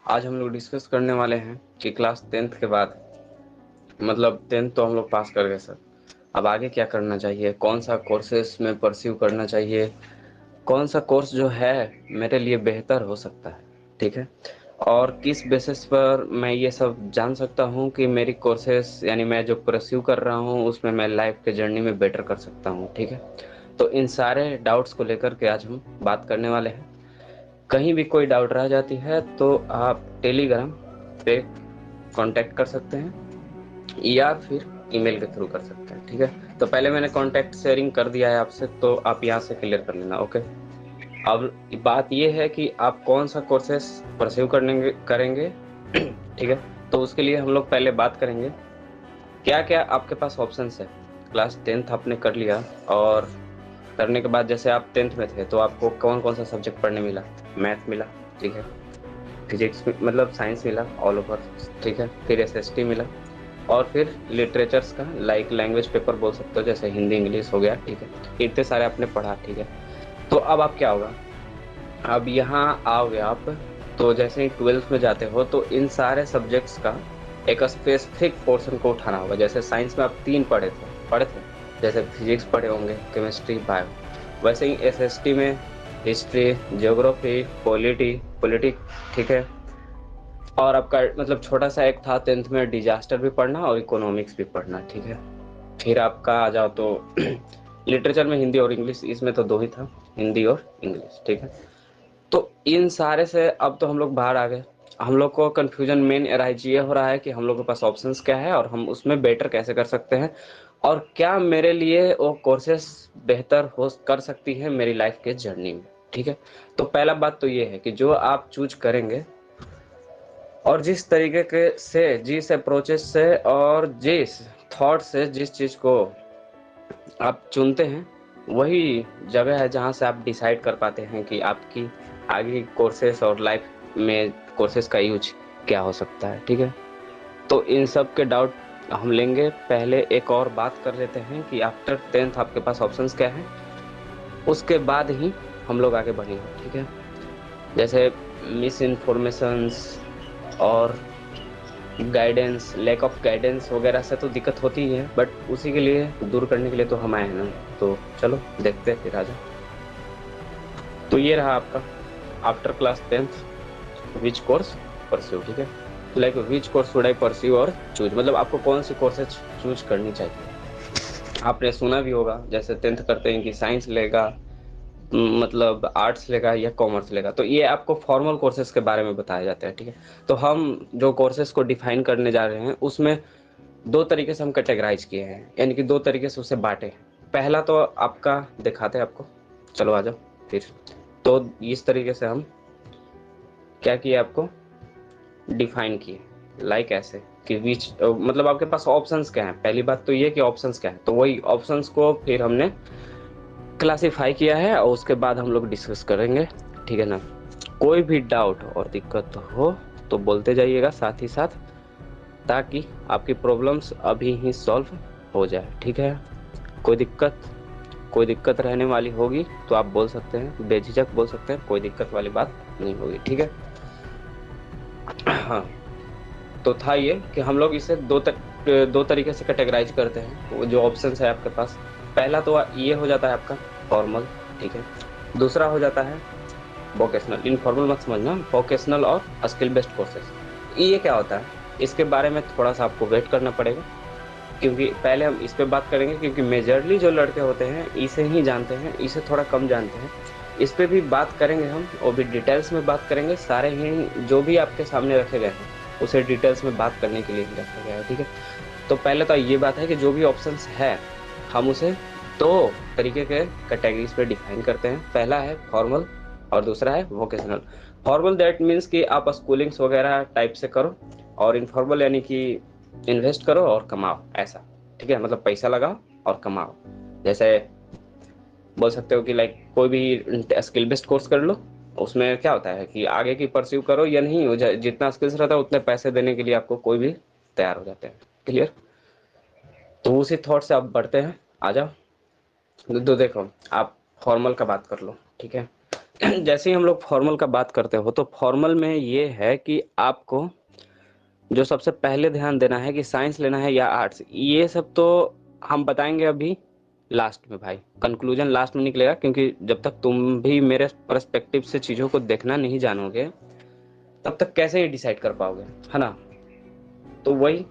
आज हम लोग डिस्कस करने वाले हैं कि क्लास 10th के बाद मतलब 10th तो हम लोग पास कर गए सर। अब आगे क्या करना चाहिए, कौन सा कोर्सेस में परस्यू करना चाहिए, कौन सा कोर्स जो है मेरे लिए बेहतर हो सकता है, ठीक है। और किस बेसिस पर मैं ये सब जान सकता हूँ कि मेरी कोर्सेस यानी मैं जो परस्यू कर रहा हूँ उसमें मैं लाइफ के जर्नी में बेटर कर सकता हूँ, ठीक है। तो इन सारे डाउट्स को लेकर के आज हम बात करने वाले हैं। कहीं भी कोई डाउट रह जाती है तो आप टेलीग्राम पे कांटेक्ट कर सकते हैं या फिर ईमेल के थ्रू कर सकते हैं, ठीक है। तो पहले मैंने कांटेक्ट शेयरिंग कर दिया है आपसे, तो आप यहाँ से क्लियर कर लेना, ओके। अब बात ये है कि आप कौन सा कोर्सेस परस्यू करने करेंगे ठीक है। तो उसके लिए हम लोग पहले बात करेंगे क्या क्या आपके पास ऑप्शंस है। क्लास 10th आपने कर लिया और करने के बाद जैसे आप 10th में थे तो आपको कौन कौन सा सब्जेक्ट पढ़ने मिला। मैथ मिला, ठीक है। फिजिक्स मतलब साइंस मिला ऑल ओवर, ठीक है। फिर एसएसटी मिला और फिर लिटरेचर्स का लाइक लैंग्वेज पेपर बोल सकते हो, जैसे हिंदी इंग्लिश हो गया, ठीक है। इतने सारे आपने पढ़ा, ठीक है। तो अब आप क्या होगा, अब यहाँ आओगे आप, तो जैसे ही 12th में जाते हो तो इन सारे सब्जेक्ट्स का एक स्पेसिफिक पोर्शन को उठाना होगा। जैसे साइंस में आप 3 पढ़े थे, जैसे फिजिक्स पढ़े होंगे, केमिस्ट्री, बायो। वैसे ही एसएसटी में हिस्ट्री, ज्योग्राफी, पॉलिटिक, ठीक है। और आपका मतलब छोटा सा एक था 10th में डिजास्टर भी पढ़ना और इकोनॉमिक्स भी पढ़ना, ठीक है। फिर आपका आ जाओ तो लिटरेचर में हिंदी और इंग्लिश, इसमें तो 2 ही था, हिंदी और इंग्लिश, ठीक है। तो इन सारे से अब तो हम लोग बाहर आ गए। हम लोग को कंफ्यूजन मेन अराइज ये हो रहा है कि हम लोग के पास ऑप्शंस क्या है और हम उसमें बेटर कैसे कर सकते हैं, और क्या मेरे लिए वो कोर्सेस बेहतर हो कर सकती है मेरी लाइफ के जर्नी में, ठीक है। तो पहला बात तो ये है कि जो आप चूज करेंगे और जिस तरीके के से, जिस अप्रोचेस से और जिस थॉट से जिस चीज को आप चुनते हैं, वही जगह है जहां से आप डिसाइड कर पाते हैं कि आपकी आगे कोर्सेस और लाइफ में कोर्सेस का यूज क्या हो सकता है, ठीक है। तो इन सब के डाउट हम लेंगे। पहले एक और बात कर लेते हैं कि आफ्टर 10th आपके पास ऑप्शंस क्या हैं, उसके बाद ही हम लोग आगे बढ़ेंगे, ठीक है। जैसे मिस इन्फॉर्मेशंस और गाइडेंस, लैक ऑफ गाइडेंस वगैरह से तो दिक्कत होती ही है, बट उसी के लिए दूर करने के लिए तो हम आए हैं ना। तो चलो देखते हैं फिर, आजा। तो ये रहा आपका after class 10th which course pursue, ठीक है। Like which course should I pursue और चूज, मतलब आपको कौन सी कोर्सेज चूज करनी चाहिए। आपने सुना भी होगा जैसे 10th करते हैं कि साइंस लेगा, मतलब आर्ट्स लेगा या कॉमर्स लेगा। तो ये आपको फॉर्मल कोर्सेज के बारे में बताया जाता है, ठीक है। तो हम जो कोर्सेज को डिफाइन करने जा रहे हैं उसमें 2 तरीके से हम कैटेगराइज किए हैं, यानी कि 2 तरीके से उसे बांटे हैं। पहला तो आपका दिखाते हैं आपको, चलो आ जाओ फिर। तो इस तरीके से हम क्या किए, आपको डिफाइन किए, लाइक ऐसे कि बीच मतलब आपके पास ऑप्शंस क्या हैं। पहली बात तो ये कि ऑप्शंस क्या है, तो वही ऑप्शंस को फिर हमने क्लासिफाई किया है और उसके बाद हम लोग डिस्कस करेंगे, ठीक है ना। कोई भी डाउट और दिक्कत हो तो बोलते जाइएगा साथ ही साथ, ताकि आपकी प्रॉब्लम्स अभी ही सॉल्व हो जाए, ठीक है। कोई दिक्कत रहने वाली होगी तो आप बोल सकते हैं, बेझिझक बोल सकते हैं, कोई दिक्कत वाली बात नहीं होगी, ठीक है। हाँ, तो था ये कि हम लोग इसे 2 तरीके से कैटेगराइज करते हैं। वो जो ऑप्शंस है आपके पास, पहला तो ये हो जाता है आपका फॉर्मल, ठीक है। दूसरा हो जाता है वोकेशनल। इनफॉर्मल मत समझना, वोकेशनल और स्किल बेस्ड कोर्सेज। ये क्या होता है, इसके बारे में थोड़ा सा आपको वेट करना पड़ेगा, क्योंकि पहले हम इस पे बात करेंगे, क्योंकि मेजरली जो लड़के होते हैं इसे ही जानते हैं, इसे थोड़ा कम जानते हैं। इस पे भी बात करेंगे हम, और भी डिटेल्स में बात करेंगे। सारे ही जो भी आपके सामने रखे गए हैं उसे डिटेल्स में बात करने के लिए ही रखा गया है, ठीक है। तो पहले तो ये बात है कि जो भी ऑप्शंस है हम उसे 2 तरीके के कैटेगरीज पे डिफाइन करते हैं। पहला है फॉर्मल और दूसरा है वोकेशनल। फॉर्मल दैट मीन्स कि आप स्कूलिंग्स वगैरह टाइप से करो, और इनफॉर्मल यानी कि इन्वेस्ट करो और कमाओ, ऐसा, ठीक है। मतलब पैसा लगाओ और कमाओ। जैसे बोल सकते हो कि लाइक कोई भी स्किल बेस्ड कोर्स कर लो, उसमें क्या होता है कि आगे की परस्यू करो या नहीं हो जाए, जितना स्किल्स रहता है उतने पैसे देने के लिए आपको कोई भी तैयार हो जाते हैं, क्लियर। तो उसी थॉट से आप बढ़ते हैं, आ जाओ। देखो आप फॉर्मल का बात कर लो, ठीक है। जैसे ही हम लोग फॉर्मल का बात करते हो तो फॉर्मल में ये है कि आपको जो सबसे पहले ध्यान देना है कि साइंस लेना है या आर्ट्स, ये सब तो हम बताएंगे अभी लास्ट में भाई, कंक्लूजन लास्ट में निकलेगा, क्योंकि जब तक तुम भी मेरे पर्सपेक्टिव से चीज़ों को देखना नहीं जानोगे तब तक कैसे ही डिसाइड कर पाओगे, है ना। तो वही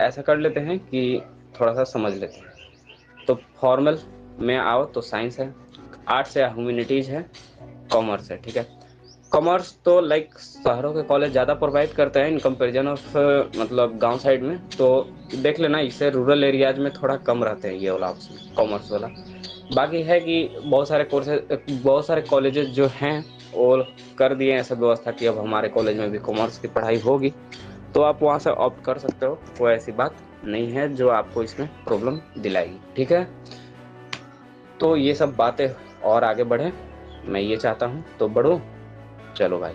ऐसा कर लेते हैं कि थोड़ा सा समझ लेते हैं। तो फॉर्मल में आओ तो साइंस है, आर्ट्स या ह्यूमैनिटीज है, कॉमर्स है, ठीक है। कॉमर्स तो लाइक शहरों के कॉलेज ज़्यादा प्रोवाइड करते हैं इन कंपैरिजन ऑफ मतलब गांव साइड में, तो देख लेना इससे रूरल एरियाज में थोड़ा कम रहते हैं ये वाला ऑप्शन, कॉमर्स वाला। बाकी है कि बहुत सारे कोर्सेज, बहुत सारे कॉलेजेस जो हैं और कर दिए ऐसा व्यवस्था कि अब हमारे कॉलेज में भी कॉमर्स की पढ़ाई होगी, तो आप वहाँ से ऑप्ट कर सकते हो, कोई ऐसी बात नहीं है जो आपको इसमें प्रॉब्लम दिलाएगी, ठीक है। तो ये सब बातें और आगे बढ़े, मैं ये चाहता हूँ, तो बढ़ो। चलो भाई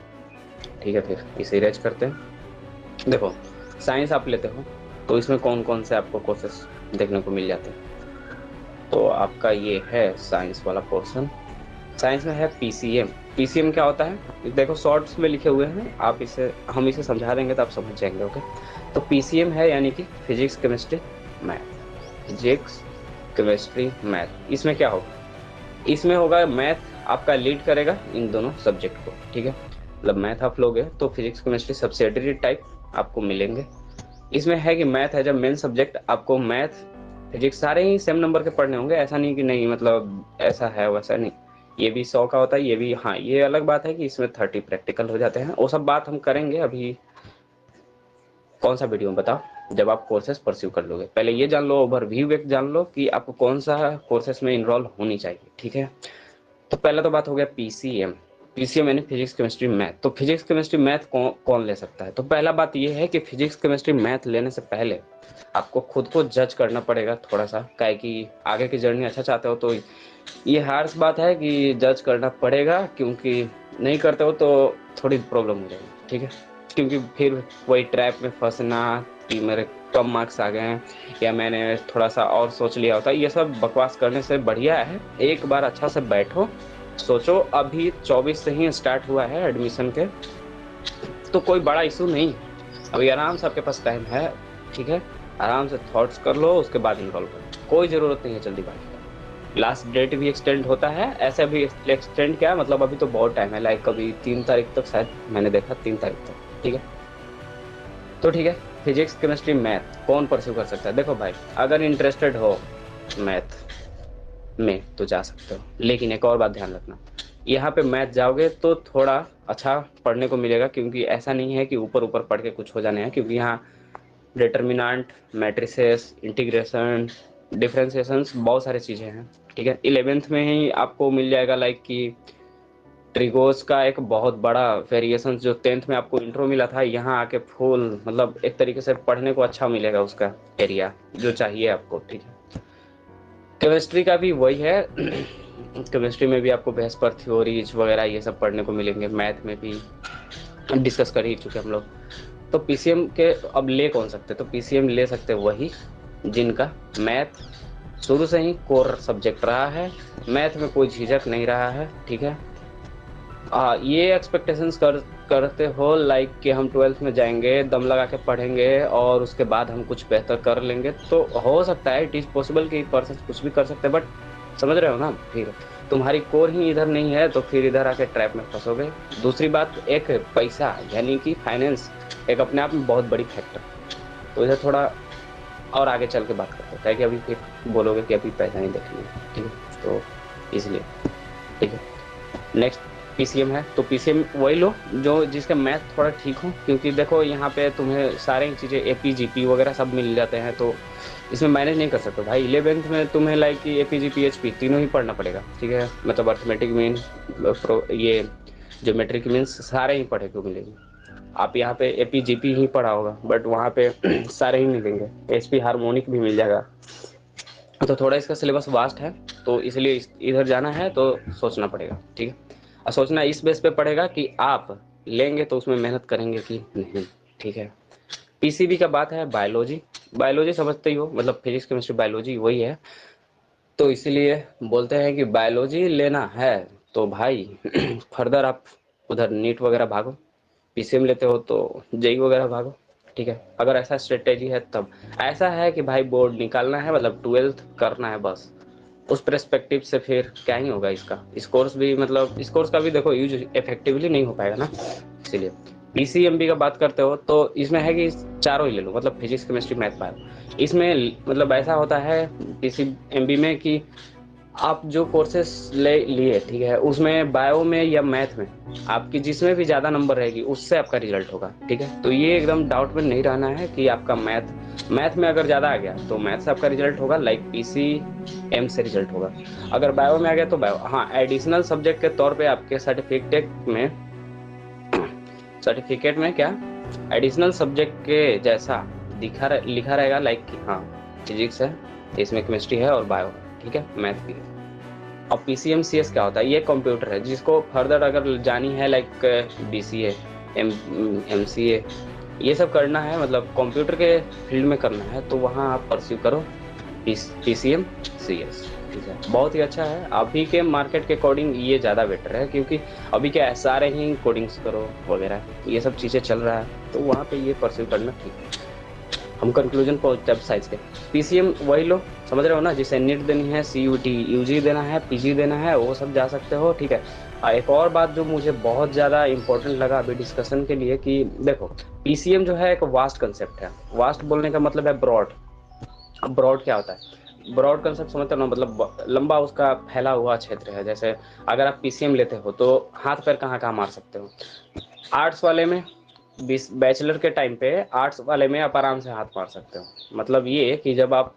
ठीक है, फिर इसे रेज करते हैं। देखो साइंस आप लेते हो तो इसमें कौन कौन से आपको कोर्सेस देखने को मिल जाते हैं। तो आपका ये है साइंस वाला पोर्शन। साइंस में है पीसीएम। पीसीएम क्या होता है, देखो शॉर्ट्स में लिखे हुए हैं, आप इसे, हम इसे समझा देंगे तो आप समझ जाएंगे, ओके। तो पीसीएम है यानी कि physics chemistry math, physics chemistry math. इसमें क्या होगा, इसमें होगा मैथ आपका लीड करेगा इन दोनों सब्जेक्ट को, ठीक है। मतलब मैथ आप लोगे तो फिजिक्स केमिस्ट्री सब्सिडियरी टाइप आपको मिलेंगे। इसमें है कि मैथ है जब मेन सब्जेक्ट, आपको मैथ फिजिक्स सारे ही सेम नंबर के पढ़ने होंगे, ऐसा नहीं कि नहीं, मतलब ऐसा है वैसा नहीं, ये भी 100 का होता है, ये भी, हाँ ये अलग बात है कि इसमें 30 प्रैक्टिकल हो जाते हैं, वो सब बात हम करेंगे अभी कौन सा वीडियो में बताओ, जब आप कोर्सेज परस्यू कर लोगे। पहले ये जान लो, ओवरव्यू एक जान लो कि आपको कौन सा कोर्सेज में इनरोल होनी चाहिए, ठीक है। तो पहला तो बात हो गया पीसीएम। पीसीएम यानी फिजिक्स केमिस्ट्री मैथ। तो फिजिक्स केमिस्ट्री मैथ कौन ले सकता है, तो पहला बात ये है कि फिजिक्स केमिस्ट्री मैथ लेने से पहले आपको खुद को जज करना पड़ेगा थोड़ा सा, काहे कि आगे की जर्नी अच्छा चाहते हो तो ये हार्श बात है कि जज करना पड़ेगा, क्योंकि नहीं करते हो तो थोड़ी प्रॉब्लम हो जाएगी, ठीक है। क्योंकि फिर वही ट्रैप में फंसना कि मेरे कम मार्क्स आ गए हैं या मैंने थोड़ा सा और सोच लिया होता, ये सब बकवास करने से बढ़िया है एक बार अच्छा से बैठो, सोचो। अभी 24 से ही स्टार्ट हुआ है एडमिशन के, तो कोई बड़ा इशू नहीं है, अभी आराम से आपके पास टाइम है, ठीक है। आराम से थॉट्स कर लो, उसके बाद इन्वॉल्व करो, कोई ज़रूरत नहीं है जल्दीबाजी का। लास्ट डेट भी एक्सटेंड होता है, ऐसे भी एक्सटेंड क्या मतलब, अभी तो बहुत टाइम है, लाइक अभी 3 तारीख तक शायद मैंने देखा, 3 तारीख तक, ठीक है। तो ठीक है, फिजिक्स केमिस्ट्री मैथ कौन परस्यू कर सकता है, देखो भाई अगर इंटरेस्टेड हो मैथ में तो जा सकते हो, लेकिन एक और बात ध्यान रखना, यहाँ पे मैथ जाओगे तो थोड़ा अच्छा पढ़ने को मिलेगा, क्योंकि ऐसा नहीं है कि ऊपर ऊपर पढ़ के कुछ हो जाने हैं, क्योंकि यहाँ डिटर्मिनेंट, मैट्रिसेस, इंटीग्रेशन, डिफरेंशिएशंस, बहुत सारी चीज़ें हैं, ठीक है। 11th में ही आपको मिल जाएगा लाइक कि ट्रिगोस का एक बहुत बड़ा वेरिएशन, जो 10th में आपको इंट्रो मिला था, यहाँ आके फुल मतलब एक तरीके से पढ़ने को अच्छा मिलेगा उसका एरिया जो चाहिए आपको, ठीक है। केमिस्ट्री का भी वही है केमिस्ट्री में भी आपको बेहस थ्योरीज वगैरह ये सब पढ़ने को मिलेंगे, मैथ में भी डिस्कस कर ही चुके हम लोग। तो पीसीएम के अब ले कौन सकते, तो पीसीएम ले सकते वही जिनका मैथ शुरू से ही कोर सब्जेक्ट रहा है, मैथ में कोई झिझक नहीं रहा है, ठीक है। ये एक्सपेक्टेशंस करते हो लाइक कि हम 12th में जाएंगे, दम लगा के पढ़ेंगे और उसके बाद हम कुछ बेहतर कर लेंगे, तो हो सकता है, इट इज़ पॉसिबल कि पर्सन कुछ भी कर सकते हैं, बट समझ रहे हो ना, फिर तुम्हारी कोर ही इधर नहीं है तो फिर इधर आके ट्रैप में फंसोगे। दूसरी बात, एक पैसा यानी कि फाइनेंस एक अपने आप में बहुत बड़ी फैक्टर, तो इधर थोड़ा और आगे चल के बात करते हैं, कि अभी फिर बोलोगे कि अभी पैसा नहीं देखनी है, ठीक है, तो इसलिए ठीक है। नेक्स्ट पीसीएम है, तो पीसीएम वही लो जो जिसका मैथ थोड़ा ठीक हो, क्योंकि देखो यहाँ पे तुम्हें सारी चीज़ें एपी जीपी वगैरह सब मिल जाते हैं, तो इसमें मैनेज नहीं कर सकते भाई। 11th में तुम्हें लाइक एपी जीपी एचपी तीनों ही पढ़ना पड़ेगा, ठीक है। मतलब अर्थमेटिक मीन, ये ज्योमेट्रिक मीन्स सारे ही पढ़े को मिलेंगे। आप यहाँ पे एपी जीपी ही पढ़ा होगा, बट वहाँ पे सारे ही मिलेंगे, एचपी हार्मोनिक भी मिल जाएगा, तो थोड़ा इसका सिलेबस वास्ट है, तो इसलिए इधर जाना है तो सोचना पड़ेगा, ठीक है। और सोचना इस बेस पे पड़ेगा कि आप लेंगे तो उसमें मेहनत करेंगे कि नहीं, ठीक है। पीसीबी का बात है बायोलॉजी, बायोलॉजी समझते ही हो, मतलब फिजिक्स केमिस्ट्री बायोलॉजी वही है, तो इसीलिए बोलते हैं कि बायोलॉजी लेना है तो भाई फर्दर आप उधर नीट वगैरह भागो, पीसीएम लेते हो तो जेई वगैरह भागो, ठीक है। अगर ऐसा स्ट्रेटेजी है तब ऐसा है कि भाई बोर्ड निकालना है, मतलब ट्वेल्थ करना है बस, उस पर्सपेक्टिव से फिर क्या ही होगा इसका। इस कोर्स भी मतलब इस कोर्स का भी देखो यूज इफेक्टिवली नहीं हो पाएगा ना, इसीलिए। पीसीएमबी का बात करते हो तो इसमें है कि चारों ही ले लो, मतलब फिजिक्स केमिस्ट्री मैथ बायो। इसमें मतलब ऐसा होता है पीसीएमबी में कि आप जो कोर्सेस ले लिए, ठीक है, उसमें बायो में या मैथ में आपकी जिसमें भी ज़्यादा नंबर रहेगी उससे आपका रिजल्ट होगा, ठीक है। तो ये एकदम डाउट में नहीं रहना है कि आपका मैथ में अगर ज़्यादा आ गया तो मैथ से आपका रिजल्ट होगा, लाइक पीसी एम से रिजल्ट होगा। अगर बायो में आ गया तो बायो, हाँ, एडिशनल सब्जेक्ट के तौर पे आपके सर्टिफिकेट में क्या एडिशनल सब्जेक्ट के जैसा लिखा रहेगा, लाइक कि हाँ फिजिक्स है, इसमें केमिस्ट्री है और बायो है, ठीक है, मैथ भी है। अब पीसीएम सीएस क्या होता है, ये कंप्यूटर है, जिसको फर्दर अगर जानी है लाइक बीसीए, एमसीए, ये सब करना है, मतलब कंप्यूटर के फील्ड में करना है, तो वहाँ आप परस्यू करो पीसीएम सीएस, ठीक है, बहुत ही अच्छा है। अभी के मार्केट के अकॉर्डिंग ये ज़्यादा बेटर है, क्योंकि अभी क्या सारे ही कोडिंग्स करो वगैरह ये सब चीज़ें चल रहा है, तो वहाँ पे ये परस्यू करना ठीक है। हम कंक्लूजन पहुंचते हैं साइज के। पीसीएम वही लो, समझ रहे हो ना, जिसे नीट देनी है, सीयूटी यूजी देना है, पीजी देना है, वो सब जा सकते हो, ठीक है। एक और बात जो मुझे बहुत ज़्यादा इंपॉर्टेंट लगा अभी डिस्कशन के लिए कि देखो पीसीएम जो है एक वास्ट कंसेप्ट है। वास्ट बोलने का मतलब है ब्रॉड। अब ब्रॉड क्या होता है, ब्रॉड कंसेप्ट समझते हो ना, मतलब लंबा उसका फैला हुआ क्षेत्र है। जैसे अगर आप पीसीएम लेते हो तो हाथ पैर कहाँ कहाँ मार सकते हो। आर्ट्स वाले में बैचलर के टाइम पे आर्ट्स वाले में आप आराम से हाथ मार सकते हो। मतलब ये कि जब आप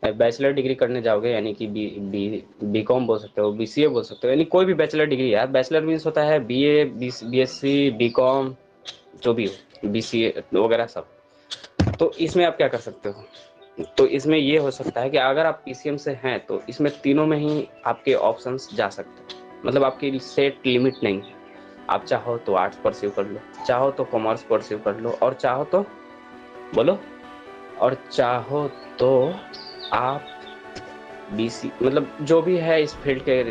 बैचलर डिग्री करने जाओगे, यानी कि बी कॉम बोल सकते हो, बीसीए बोल सकते हो, यानी कोई भी बैचलर डिग्री है। बैचलर मीन्स होता है बीए, बीएससी, बीकॉम, जो भी हो, बीसीए वगैरह सब। तो इसमें आप क्या कर सकते हो, तो इसमें ये हो सकता है कि अगर आप पीसीएम से हैं तो इसमें तीनों में ही आपके ऑप्शंस जा सकते हैं, मतलब आपकी सेट लिमिट नहीं है। आप चाहो तो आर्ट्स परस्यू कर लो, चाहो तो कॉमर्स परस्यू कर लो, और चाहो तो बोलो, और चाहो तो आप बीसी, मतलब जो भी है इस फील्ड के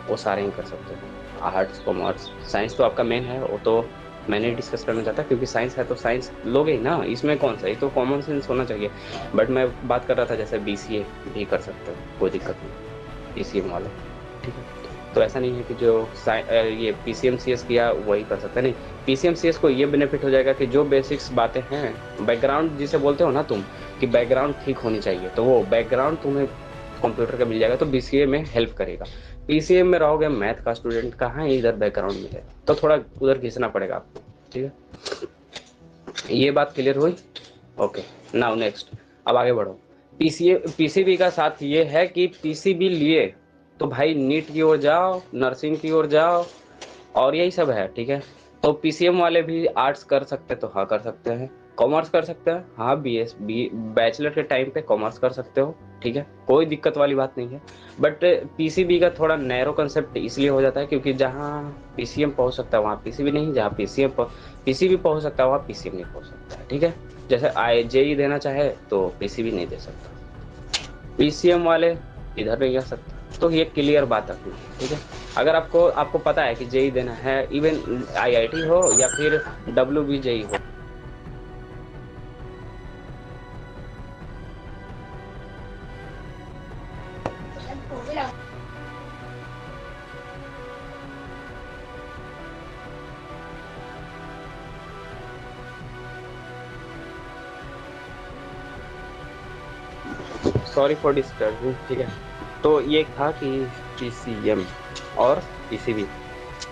वो सारे ही कर सकते हो। आर्ट्स कॉमर्स साइंस तो आपका मेन है, वो तो मैंने डिस्कस करना चाहता, क्योंकि साइंस है तो साइंस लोगे ही ना, इसमें कौन सा, ये तो कॉमन सेंस होना चाहिए। बट मैं बात कर रहा था जैसे बीसीए भी कर सकते हो, कोई दिक्कत नहीं पीसीएम वाले, ठीक है। तो ऐसा नहीं है कि जो ये पीसीएम सीएस किया वही कर सकता है, नहीं। पीसीएम सीएस को ये बेनिफिट हो जाएगा कि जो बेसिक्स बातें हैं, बैकग्राउंड जिसे बोलते हो ना तुम, कि बैकग्राउंड ठीक होनी चाहिए, तो वो बैकग्राउंड तुम्हें कंप्यूटर का मिल जाएगा, तो बीसीए में हेल्प करेगा। पीसीएम में रहोगे मैथ का स्टूडेंट, कहाँ इधर बैकग्राउंड मिलेगा, तो थोड़ा उधर घिसना पड़ेगा आपको, ठीक है। ये बात क्लियर हुई, ओके। नाउ नेक्स्ट, अब आगे बढ़ो। पीसीबी का साथ ये है कि पीसीबी लिए तो भाई नीट की ओर जाओ, नर्सिंग की ओर जाओ, और यही सब है, ठीक है। तो पीसीएम वाले भी आर्ट्स कर सकते हैं तो हाँ कर सकते हैं, कॉमर्स कर सकते हैं, हाँ बी बैचलर के टाइम पे कॉमर्स कर सकते हो, ठीक है, कोई दिक्कत वाली बात नहीं है। बट पीसीबी का थोड़ा नैरो कंसेप्ट इसलिए हो जाता है क्योंकि जहाँ पीसीएम पहुंच सकता है वहाँ पीसीबी नहीं, जहाँ पीसीबी पहुंच सकता है वहाँ पीसीएम नहीं पहुंच सकता है, ठीक है। जैसे आई जेई देना चाहे तो पीसीबी नहीं दे सकता, पीसीएम वाले इधर नहीं आ सकते। तो ये क्लियर बात है, ठीक है। अगर आपको आपको पता है कि जेई देना है, इवन आईआईटी हो या फिर डब्ल्यू जेई हो, सॉरी फॉर डिस्टर्बिंग, ठीक है। तो ये था कि पीसीएम और पीसीबी,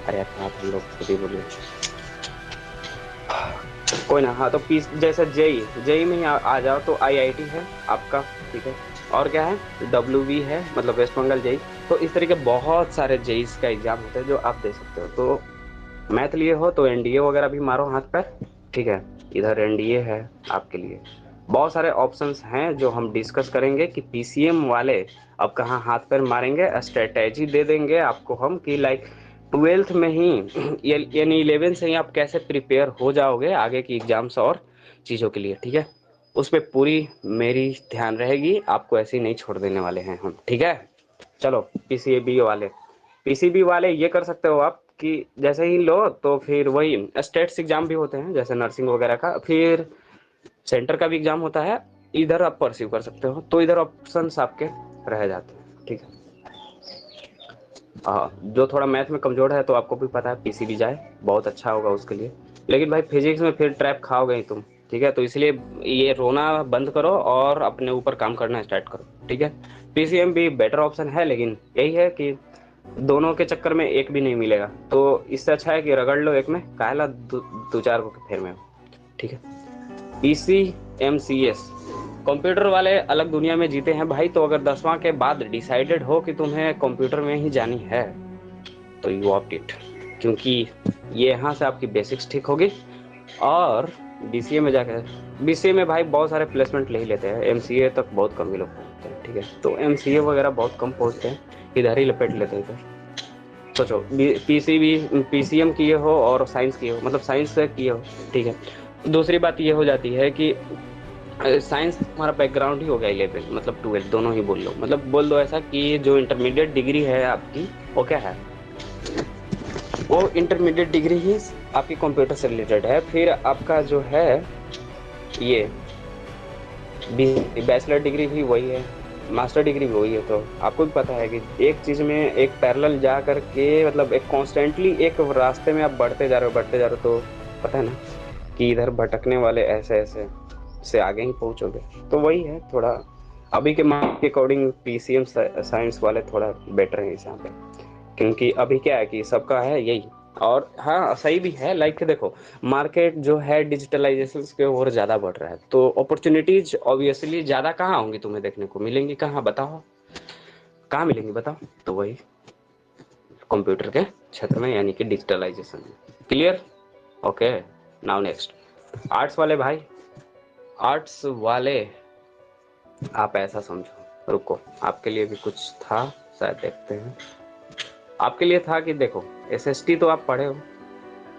अरे यार कहाँ थे हम लोग, खुद ही बोले, कोई ना। हाँ तो पीस जैसे जेई, जेई में ही आ जाओ तो आईआईटी है आपका, ठीक है। और क्या है, डब्ल्यूबी है, मतलब वेस्ट बंगाल जेई। तो इस तरीके बहुत सारे जेई का एग्जाम होते हैं जो आप दे सकते हो। तो मैथ लिए हो तो एनडीए वगैरह भी मारो हाथ पैर, ठीक है। इधर एनडीए है आपके लिए, बहुत सारे ऑप्शंस हैं जो हम डिस्कस करेंगे कि पीसीएम वाले अब कहाँ हाथ पैर मारेंगे, स्ट्रेटेजी दे देंगे आपको हम कि लाइक ट्वेल्थ में ही यानी 11 से ही आप कैसे प्रिपेयर हो जाओगे आगे की एग्जाम्स और चीज़ों के लिए, ठीक है। उस पर पूरी मेरी ध्यान रहेगी, आपको ऐसे ही नहीं छोड़ देने वाले हैं हम, ठीक है। चलो पीसीएबी वाले पीसीबी वाले ये कर सकते हो आप कि जैसे ही लो तो फिर वही स्टेट्स एग्जाम भी होते हैं जैसे नर्सिंग वगैरह का, फिर सेंटर का भी एग्जाम होता है, इधर आप परस्यू कर सकते हो, तो इधर ऑप्शंस आपके रह जाते हैं। ठीक है। हाँ, जो थोड़ा मैथ में कमजोर है तो आपको भी पता है पीसीबी जाए, बहुत अच्छा होगा उसके लिए। लेकिन भाई फिजिक्स में फिर ट्रैप खाओगे ही तुम। ठीक है, तो इसलिए ये रोना बंद करो और अपने ऊपर काम करना स्टार्ट करो। ठीक है। पीसीएम भी बेटर ऑप्शन है, लेकिन यही है कि दोनों के चक्कर में एक भी नहीं मिलेगा, तो इससे अच्छा है कि रगड़ लो एक में, काहला दो चार को फेर में हो। ठीक है। पीसी एमसीएस, कंप्यूटर वाले अलग दुनिया में जीते हैं भाई, तो अगर 10वां के बाद डिसाइडेड हो कि तुम्हें कंप्यूटर में ही जानी है तो यू ऑप्ट इट, क्योंकि ये यहाँ से आपकी बेसिक्स ठीक होगी। और बीसीए में जाकर, बीसीए में भाई बहुत सारे प्लेसमेंट ले ही लेते हैं, एमसीए तक बहुत कम ही लोग पहुँचते हैं। ठीक है, तो एमसीए वगैरह बहुत कम पहुँचते हैं, इधर ही लपेट लेते हैं इधर। सोचो पीसीबी पीसीएम किए हो और साइंस किए हो, मतलब साइंस से किए हो। ठीक है। दूसरी बात ये हो जाती है कि साइंस तुम्हारा बैकग्राउंड ही हो गया 11 मतलब 12 दोनों ही बोल लो, मतलब बोल दो ऐसा कि जो इंटरमीडिएट डिग्री है आपकी वो क्या है, वो इंटरमीडिएट डिग्री ही आपकी कंप्यूटर से रिलेटेड है। फिर आपका जो है ये बैचलर डिग्री भी वही है, मास्टर डिग्री भी वही है। तो आपको भी पता है कि एक चीज में एक पैरेलल जा करके, मतलब एक कॉन्स्टेंटली एक रास्ते में आप बढ़ते जा रहे हो, तो पता है ना कि इधर भटकने वाले ऐसे ऐसे से आगे ही पहुंचोगे। तो वही है, थोड़ा अभी के मार्क के अकॉर्डिंग पीसीएम साइंस वाले थोड़ा बेटर है इस यहाँ पे, क्योंकि अभी क्या है कि सबका है यही। और हाँ सही भी है, लाइक देखो मार्केट जो है डिजिटलाइजेशन के ओर ज़्यादा बढ़ रहा है, तो अपॉर्चुनिटीज ऑब्वियसली ज़्यादा कहाँ होंगी, तुम्हें देखने को मिलेंगी कहाँ, बताओ कहाँ मिलेंगी बताओ। तो वही कंप्यूटर के क्षेत्र में, यानी कि डिजिटलाइजेशन में। Clear? Okay. Now next, arts वाले भाई, आर्ट्स वाले आप ऐसा समझो, रुको आपके लिए भी कुछ था, शायद देखते हैं। आपके लिए था कि देखो एसएसटी तो आप पढ़े हो,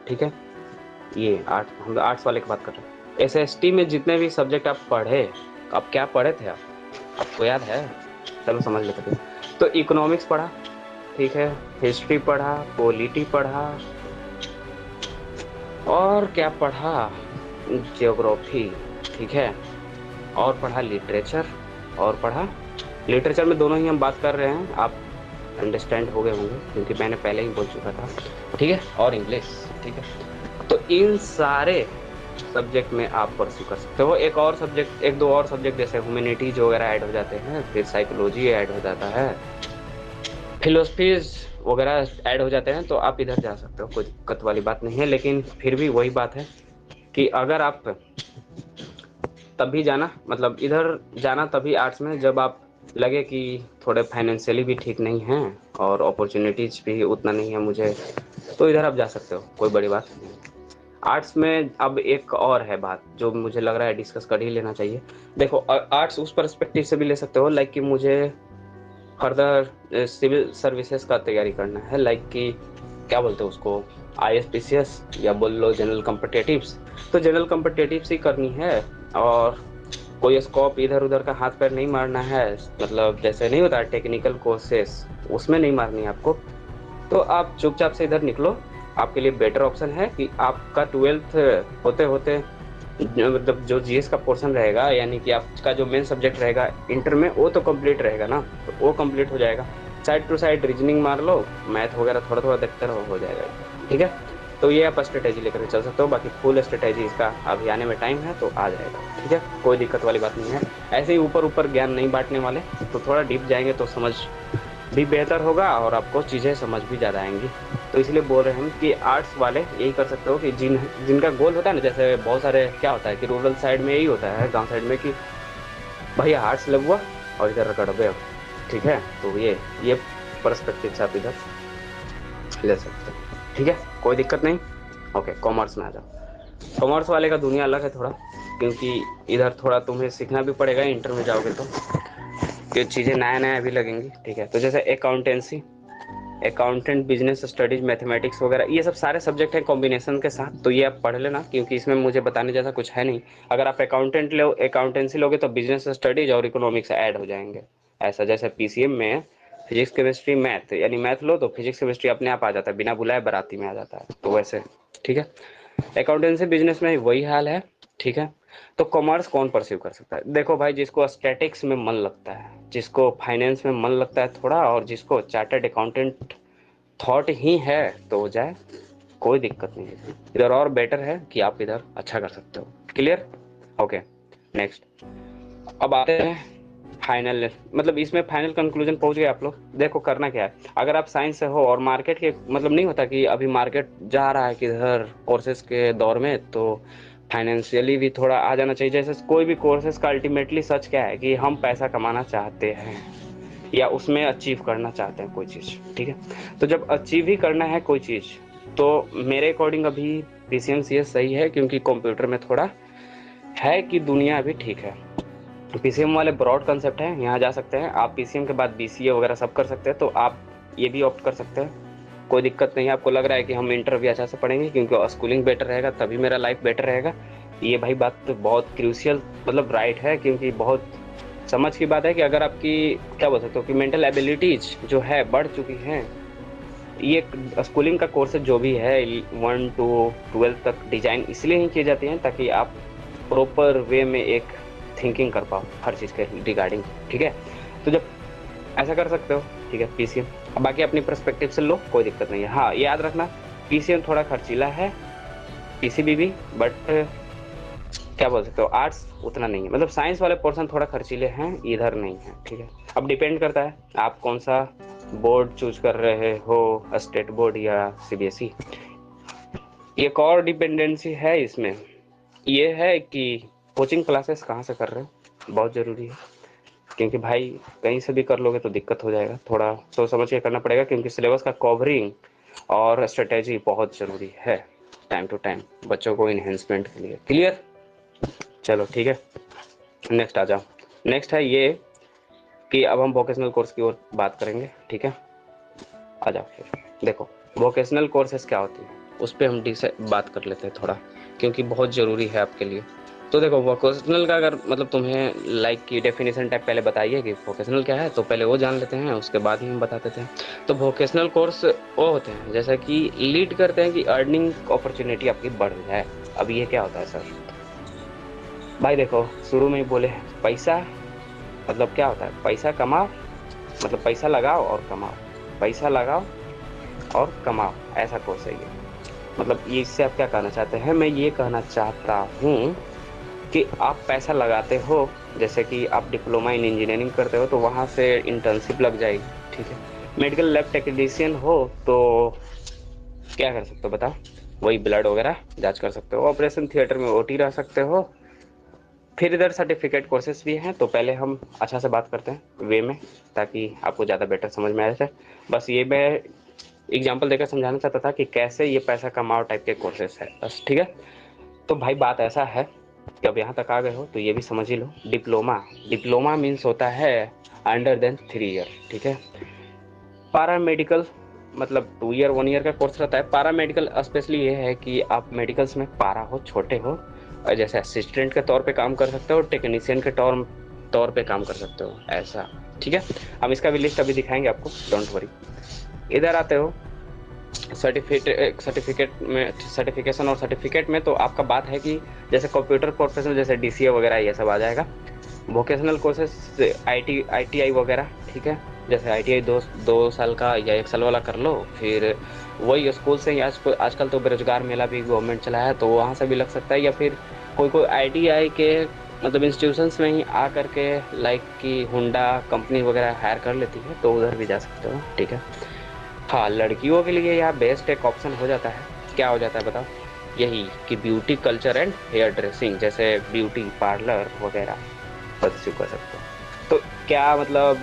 ठीक है, ये आर्ट, हम आर्ट्स वाले की बात कर रहे हैं। एसएसटी में जितने भी सब्जेक्ट आप पढ़े, आप क्या पढ़े थे आपको याद है? चलो समझ लेते थे। तो इकोनॉमिक्स पढ़ा, ठीक है, हिस्ट्री पढ़ा, पॉलिटी पढ़ा, और क्या पढ़ा, जियोग्राफी, ठीक है, और पढ़ा लिटरेचर, और पढ़ा लिटरेचर में दोनों ही हम बात कर रहे हैं, आप अंडरस्टैंड हो गए होंगे क्योंकि मैंने पहले ही बोल चुका था। ठीक है, और इंग्लिश। ठीक है, तो इन सारे सब्जेक्ट में आप परस्यू कर सकते हो। एक और सब्जेक्ट, एक दो और सब्जेक्ट जैसे ह्यूमैनिटीज वगैरह ऐड हो जाते हैं, फिर साइकोलॉजी ऐड हो जाता है, फिलोसफीज वगैरह ऐड हो जाते हैं, तो आप इधर जा सकते हो, कोई दिक्कत वाली बात नहीं है। लेकिन फिर भी वही बात है कि अगर आप तभी जाना, मतलब इधर जाना तभी आर्ट्स में जब आप लगे कि थोड़े फाइनेंशियली भी ठीक नहीं हैं और अपॉर्चुनिटीज भी उतना नहीं है मुझे, तो इधर आप जा सकते हो, कोई बड़ी बात नहीं। आर्ट्स में अब एक और है बात जो मुझे लग रहा है डिस्कस कर ही लेना चाहिए। देखो आर्ट्स उस पर्सपेक्टिव से भी ले सकते हो, लाइक कि मुझे फर्दर सिविल सर्विसेज का तैयारी करना है, लाइक कि क्या बोलते हैं उसको, आईएसपीसीएस या बोल लो जनरल कॉम्पिटिटिव्स, तो जनरल कॉम्पिटिटिव्स ही करनी है। और कोई स्कोप इधर उधर का हाथ पैर नहीं मारना है, मतलब जैसे नहीं होता टेक्निकल कोर्सेस, उसमें नहीं मारनी है आपको। तो आप चुपचाप से इधर निकलो, आपके लिए बेटर ऑप्शन है कि आपका 12th होते होते मतलब जो जीएस का पोर्शन रहेगा, यानी कि आपका जो मेन सब्जेक्ट रहेगा इंटर में, वो तो कंप्लीट रहेगा ना, तो वो कंप्लीट हो जाएगा। साइड टू साइड रीजनिंग मार लो, मैथ वगैरह थोड़ा थोड़ा देखते रहो, हो जाएगा। ठीक है, तो ये आप स्ट्रेटेजी लेकर चल सकते हो, बाकी फुल स्ट्रेटेजी इसका अभी आने में टाइम है तो आ जाएगा। ठीक है, कोई दिक्कत वाली बात नहीं है। ऐसे ही ऊपर ऊपर ज्ञान नहीं बांटने वाले, तो थोड़ा डीप जाएंगे तो समझ भी बेहतर होगा और आपको चीज़ें समझ भी ज़्यादा आएंगी। तो इसलिए बोल रहे हैं कि आर्ट्स वाले यही कर सकते हो कि जिनका गोल होता है ना, जैसे बहुत सारे क्या होता है कि रूरल साइड में यही होता है, गांव साइड में, कि भैया आर्ट्स लगवा और इधर रगड़बे। ठीक है, तो ये पर्सपेक्टिव से आप इधर ले सकते हो। ठीक है, कोई दिक्कत नहीं। ओके, कॉमर्स में आ जाओ। कॉमर्स वाले का दुनिया अलग है थोड़ा, क्योंकि इधर थोड़ा तुम्हें सीखना भी पड़ेगा, इंटर में जाओगे तो ये चीज़ें नया नया भी लगेंगी। ठीक है, तो जैसे accountancy, accountant, business studies, mathematics वगैरह, ये सब सारे सब्जेक्ट हैं कॉम्बिनेशन के साथ, तो ये आप पढ़ लेना, क्योंकि इसमें मुझे बताने जैसा कुछ है नहीं। अगर आप अकाउंटेंट अकाउंटेंसी लोगे तो बिजनेस स्टडीज और इकोनॉमिक्स ऐड हो जाएंगे, ऐसा जैसे पीसीएम में फिजिक्स केमिस्ट्री मैथ, यानी मैथ लो तो फिजिक्स केमिस्ट्री अपने आप आ जाता है, बिना बुलाए बाराती में आ जाता है, तो वैसे। ठीक है, अकाउंटेंसी बिजनेस में वही हाल है। ठीक है, तो कॉमर्स कौन परस्यू कर सकता है? देखो भाई, जिसको स्टैटिक्स में मन लगता है, जिसको फाइनेंस में मन लगता है थोड़ा, और जिसको चार्टर्ड अकाउंटेंट थॉट ही है, तो वो जाए, कोई दिक्कत नहीं है। इधर और बेटर है कि आप इधर अच्छा कर सकते हो। क्लियर? Okay, next. अब आते हैं फाइनल, मतलब इसमें फाइनल कंक्लूजन पहुंच गए आप लोग। देखो करना क्या है, अगर आप साइंस से हो और मार्केट के, मतलब नहीं होता कि अभी मार्केट जा रहा है किधर कोर्सेज के दौर में, तो फाइनेंशियली भी थोड़ा आ जाना चाहिए। जैसे कोई भी कोर्सेज का अल्टीमेटली सच क्या है कि हम पैसा कमाना चाहते हैं या उसमें अचीव करना चाहते हैं कोई चीज़। ठीक है, तो जब अचीव ही करना है कोई चीज़, तो मेरे अकॉर्डिंग अभी पीसीएम सही है, क्योंकि कंप्यूटर में थोड़ा है कि दुनिया अभी ठीक है। पीसीएम वाले ब्रॉड कंसेप्ट हैं, यहाँ जा सकते हैं आप। पीसीएम के बाद बीसीए वगैरह सब कर सकते हैं, तो आप ये भी ऑप्ट कर सकते हैं, कोई दिक्कत नहीं है। आपको लग रहा है कि हम इंटर भी अच्छा से पढ़ेंगे क्योंकि स्कूलिंग बेटर रहेगा, तभी मेरा लाइफ बेटर रहेगा, ये भाई बात तो बहुत क्रूशियल, मतलब राइट है, क्योंकि बहुत समझ की बात है कि अगर आपकी क्या बोल सकते हो कि मेंटल एबिलिटीज जो है बढ़ चुकी हैं, ये स्कूलिंग का कोर्स जो भी है 1 to 12 तक डिजाइन इसलिए ही की जाती है ताकि आप प्रॉपर वे में एक थिंकिंग कर पाओ हर चीज़ के रिगार्डिंग। ठीक है, तो जब ऐसा कर सकते हो, ठीक है, पीसीएम। अब बाकी अपनी पर्सपेक्टिव से लो, कोई दिक्कत नहीं है। हाँ, याद रखना, पीसीएम थोड़ा खर्चीला है, पीसीबी भी, बट क्या बोल सकते हो, आर्ट्स उतना नहीं है, मतलब साइंस वाले पोर्शन थोड़ा खर्चीले हैं, इधर नहीं है। ठीक है, अब डिपेंड करता है आप कौन सा बोर्ड चूज कर रहे हो, स्टेट बोर्ड या सीबीएसई। एक और डिपेंडेंसी है इसमें, ये है कि कोचिंग क्लासेस कहाँ से कर रहे हो, बहुत ज़रूरी है, क्योंकि भाई कहीं से भी कर लोगे तो दिक्कत हो जाएगा, थोड़ा सोच समझ के करना पड़ेगा, क्योंकि सिलेबस का कवरिंग और स्ट्रेटेजी बहुत ज़रूरी है टाइम टू टाइम बच्चों को इन्हेंसमेंट के लिए। क्लियर? चलो ठीक है, नेक्स्ट आ जाओ। नेक्स्ट है ये कि अब हम वोकेशनल कोर्स की ओर बात करेंगे। ठीक है, आ जाओ फिर। देखो, वोकेशनल कोर्सेज क्या होती है उस पर हम बात कर लेते हैं थोड़ा, क्योंकि बहुत ज़रूरी है आपके लिए। तो देखो, वोकेशनल का अगर मतलब तुम्हें लाइक की डेफिनेशन टाइप पहले बताइए कि वोकेशनल क्या है, तो पहले वो जान लेते हैं, उसके बाद ही हम बता देते हैं। तो वोकेशनल कोर्स वो होते हैं जैसा कि लीड करते हैं कि अर्निंग अपॉर्चुनिटी आपकी बढ़ जाए। अब ये क्या होता है सर? भाई देखो, शुरू में ही बोले पैसा, मतलब क्या होता है, पैसा कमाओ, मतलब पैसा लगाओ और कमाओ, पैसा लगाओ और कमाओ, ऐसा कोर्स है ये। मतलब ये इससे आप क्या कहना चाहते हैं? मैं ये कहना चाहता हूँ कि आप पैसा लगाते हो, जैसे कि आप डिप्लोमा इन इंजीनियरिंग करते हो तो वहाँ से इंटर्नशिप लग जाएगी। ठीक है, मेडिकल लैब टेक्नीशियन हो तो क्या कर सकते हो बताओ, वही ब्लड वगैरह जांच कर सकते हो, ऑपरेशन थिएटर में ओटी रह सकते हो। फिर इधर सर्टिफिकेट कोर्सेज भी हैं, तो पहले हम अच्छा से बात करते हैं वे में, ताकि आपको ज़्यादा बेटर समझ में आ जाए। बस ये मैं एग्जांपल देकर समझाना चाहता था कि कैसे ये पैसा कमाओ टाइप के कोर्सेज है बस। ठीक है, तो भाई बात ऐसा है कि अब यहाँ तक आ गए हो तो ये भी समझ ही लो, डिप्लोमा, डिप्लोमा मीन्स होता है अंडर देन 3 ईयर। ठीक है, पारा मेडिकल मतलब 2 ईयर 1 ईयर का कोर्स रहता है। पारा मेडिकल स्पेशली ये है कि आप मेडिकल्स में पारा हो, छोटे हो, और जैसे असिस्टेंट के तौर पे काम कर सकते हो, टेक्नीशियन के तौर पे काम कर सकते हो, ऐसा। ठीक है, हम इसका भी लिस्ट अभी दिखाएंगे आपको, डोंट वरी। इधर आते हो सर्टिफिकेशन और सर्टिफिकेट में, तो आपका बात है कि जैसे कंप्यूटर प्रोफेशनल, जैसे डीसीए वगैरह ये सब आ जाएगा। वोकेशनल कोर्सेज आईटीआई वगैरह। ठीक है, जैसे आईटीआई 2 साल का या 1 साल वाला कर लो, फिर वही स्कूल से ही आजकल तो बेरोजगार मेला भी गवर्नमेंट चलाया है, तो वहाँ से भी लग सकता है, या फिर कोई कोई आईटीआई के मतलब इंस्टीट्यूशंस में ही आ करके लाइक कि हुंडा कंपनी वगैरह हायर कर लेती है, तो उधर भी जा सकते हो। ठीक है, हाँ, लड़कियों के लिए यह बेस्ट एक ऑप्शन हो जाता है। क्या हो जाता है बताओ? यही कि beauty culture and hairdressing, जैसे ब्यूटी पार्लर वगैरह परस्यू कर सकते हो। तो क्या मतलब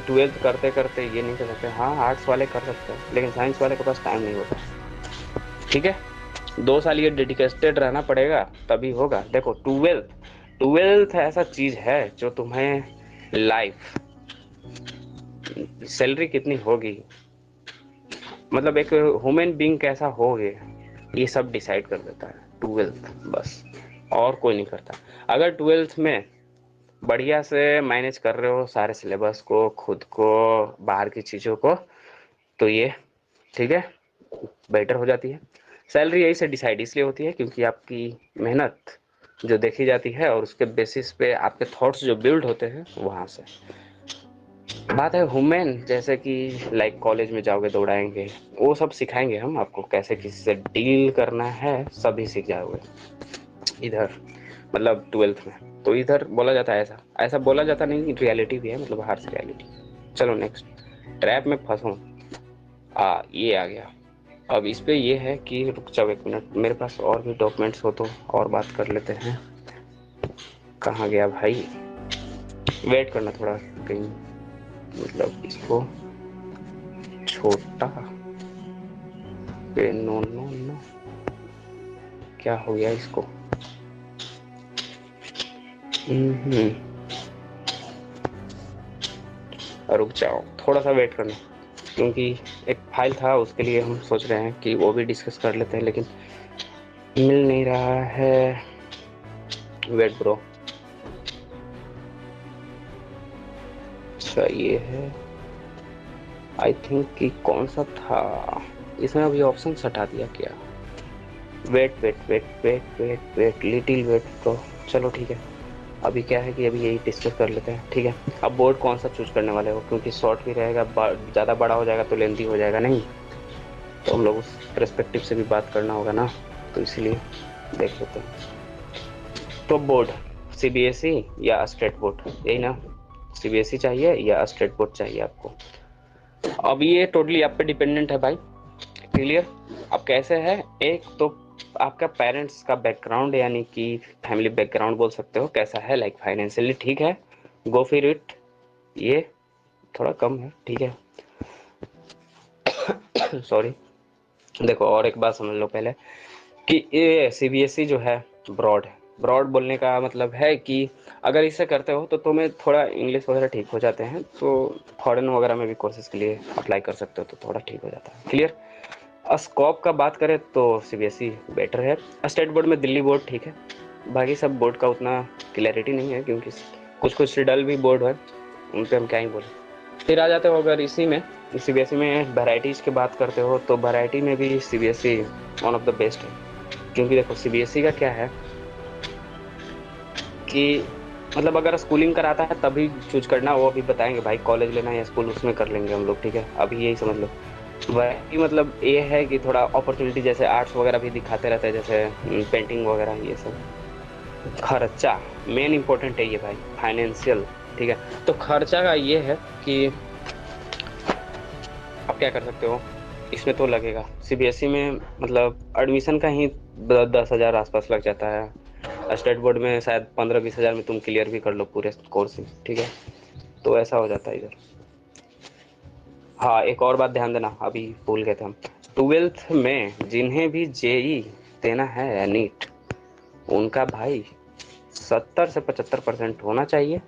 12th करते करते ये नहीं कर सकते? हाँ, आर्ट्स वाले कर सकते हैं, लेकिन साइंस वाले के पास टाइम नहीं होता। ठीक है, 2 साल ये डेडिकेटेड रहना पड़ेगा तभी होगा। देखो, ट्वेल्थ ट्वेल्थ ऐसा चीज है जो तुम्हें लाइफ सैलरी कितनी होगी, मतलब एक ह्यूमन बीइंग कैसा होगे, ये सब डिसाइड कर देता है ट्वेल्थ, बस, और कोई नहीं करता। अगर ट्वेल्थ में बढ़िया से मैनेज कर रहे हो सारे सिलेबस को, खुद को, बाहर की चीज़ों को, तो ये ठीक है, बेटर हो जाती है। सैलरी यही से डिसाइड इसलिए होती है क्योंकि आपकी मेहनत जो देखी जाती है और उसके बेसिस पे आपके थॉट्स जो बिल्ड होते हैं वहाँ से। बात है वुमेन, जैसे कि लाइक कॉलेज में जाओगे दौड़ाएंगे, वो सब सिखाएंगे हम आपको, कैसे किसी से डील करना है सभी सीख जाओगे इधर, मतलब 12th में। तो इधर बोला जाता है, ऐसा ऐसा बोला जाता नहीं, रियलिटी भी है, मतलब हार्श रियलिटी। चलो नेक्स्ट, ट्रैप में फंसो, ये आ गया। अब इस पे ये है कि रुक जाओ एक मिनट, मेरे पास और भी डॉक्यूमेंट्स हो तो और बात कर लेते हैं। कहाँ गया भाई, वेट करना थोड़ा कहीं, मतलब इसको छोटा पे, नो नो नो, क्या हो गया इसको। रुक जाओ थोड़ा सा वेट करना, क्योंकि एक फाइल था उसके लिए हम सोच रहे हैं कि वो भी डिस्कस कर लेते हैं, लेकिन मिल नहीं रहा है। वेट ब्रो, अच्छा ये है, आई थिंक कि कौन सा था इसमें, अभी ऑप्शन हटा दिया क्या। Wait wait wait wait wait wait little wait bro, चलो ठीक है। अभी क्या है कि अभी यही डिस्कस कर लेते हैं, ठीक है। अब बोर्ड कौन सा चूज करने वाले हो, क्योंकि शॉर्ट भी रहेगा, ज़्यादा बड़ा हो जाएगा तो लेंथी हो जाएगा नहीं, तो हम लोग उस पर्सपेक्टिव से भी बात करना होगा ना, तो इसीलिए देख लेते हैं। तो बोर्ड सीबीएसई या स्टेट बोर्ड, यही ना, सीबीएसई चाहिए या स्टेट बोर्ड चाहिए आपको। अब ये टोटली आप पे डिपेंडेंट है भाई, क्लियर। अब कैसे है, एक तो आपका पेरेंट्स का बैकग्राउंड, यानी कि फैमिली बैकग्राउंड बोल सकते हो, कैसा है, लाइक फाइनेंशियली ठीक है, गो फिर इट। ये थोड़ा कम है, ठीक है। सॉरी। देखो और एक बात समझ लो पहले, कि ये सीबीएसई जो है ब्रॉड है। ब्रॉड बोलने का मतलब है कि अगर इसे करते हो तो तुम्हें थोड़ा इंग्लिश वगैरह ठीक हो जाते हैं, तो फॉरेन वगैरह में भी कोर्सेज के लिए अप्लाई कर सकते हो, तो थोड़ा ठीक हो जाता है, क्लियर। स्कोप का बात करें तो सीबीएसई बेटर है। स्टेट बोर्ड में दिल्ली बोर्ड ठीक है, बाकी सब बोर्ड का उतना क्लैरिटी नहीं है, क्योंकि कुछ कुछ डल भी बोर्ड है, उन पर हम क्या ही बोले। फिर आ जाते हो अगर इसी में सीबीएसई में वैरायटीज़ की बात करते हो, तो वैरायटी में भी CBSE one of the best है। क्योंकि देखो सीबीएसई का क्या है कि मतलब अगर स्कूलिंग कराता है तभी चूज करना, वो अभी बताएंगे भाई, कॉलेज लेना या स्कूल उसमें कर लेंगे हम लोग, ठीक है, अभी यही समझ लो। वही मतलब ये है कि थोड़ा अपॉर्चुनिटी, जैसे आर्ट्स वगैरह भी दिखाते रहते हैं, जैसे पेंटिंग वगैरह, ये सब खर्चा मेन इंपॉर्टेंट है ये भाई, फाइनेंशियल, ठीक है। तो खर्चा का ये है कि आप क्या कर सकते हो, इसमें तो लगेगा सीबीएसई में, मतलब एडमिशन का ही 10,000 आसपास लग जाता है। स्टेट बोर्ड में शायद 15-20 हज़ार में तुम क्लियर भी कर लो पूरे कोर्स, ठीक है, तो ऐसा हो जाता है इधर। हाँ एक और बात ध्यान देना, अभी भूल गए थे हम, 12th में जिन्हें भी जेई देना है या नीट, उनका भाई 70 से 75% होना चाहिए,